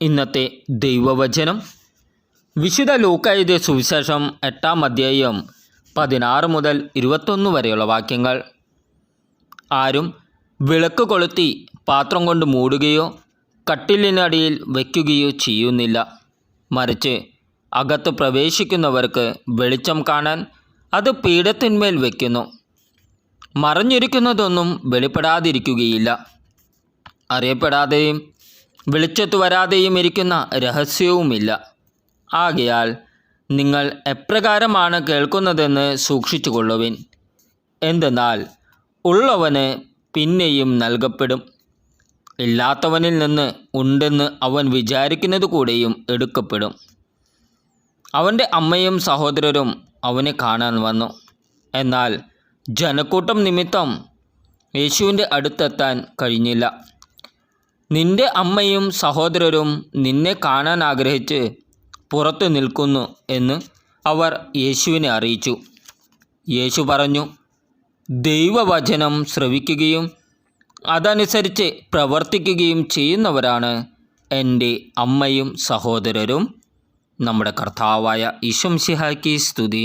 ഇന്നത്തെ ദൈവവചനം വിശുദ്ധ ലൂക്കാ എഴുതിയ സുവിശേഷം 8-ാം അധ്യായം 16 മുതൽ 21 വരെയുള്ള വാക്യങ്ങൾ. ആരും വിളക്ക് കൊളുത്തി പാത്രം കൊണ്ട് മൂടുകയോ കട്ടിലിനടിയിൽ വയ്ക്കുകയോ ചെയ്യുന്നില്ല. മറിച്ച് അകത്ത് പ്രവേശിക്കുന്നവർക്ക് വെളിച്ചം കാണാൻ അത് പീഠത്തിന്മേൽ വയ്ക്കുന്നു. മറഞ്ഞിരിക്കുന്നതൊന്നും വെളിപ്പെടാതിരിക്കുകയില്ല. അറിയപ്പെടാതെയും വെളിച്ചത്ത് വരാതെയും ഇരിക്കുന്ന രഹസ്യവുമില്ല. ആകയാൽ നിങ്ങൾ എപ്രകാരമാണ് കേൾക്കുന്നതെന്ന് സൂക്ഷിച്ചു കൊള്ളുവിൻ. എന്തെന്നാൽ ഉള്ളവന് പിന്നെയും നൽകപ്പെടും, ഇല്ലാത്തവനിൽ നിന്ന് ഉണ്ടെന്ന് അവൻ വിചാരിക്കുന്നത് കൂടെയും എടുക്കപ്പെടും. അവൻ്റെ അമ്മയും സഹോദരരും അവനെ കാണാൻ വന്നു. എന്നാൽ ജനക്കൂട്ടം നിമിത്തം യേശുവിൻ്റെ അടുത്തെത്താൻ കഴിഞ്ഞില്ല. നിന്റെ അമ്മയും സഹോദരരും നിന്നെ കാണാൻ ആഗ്രഹിച്ച് പുറത്തു നിൽക്കുന്നു എന്ന് അവർ യേശുവിനെ അറിയിച്ചു. യേശു പറഞ്ഞു, ദൈവവചനം ശ്രവിക്കുകയും അതനുസരിച്ച് പ്രവർത്തിക്കുകയും ചെയ്യുന്നവരാണ് എൻ്റെ അമ്മയും സഹോദരരും. നമ്മുടെ കർത്താവായ ഈശോ മിശിഹായ്ക്ക് സ്തുതി.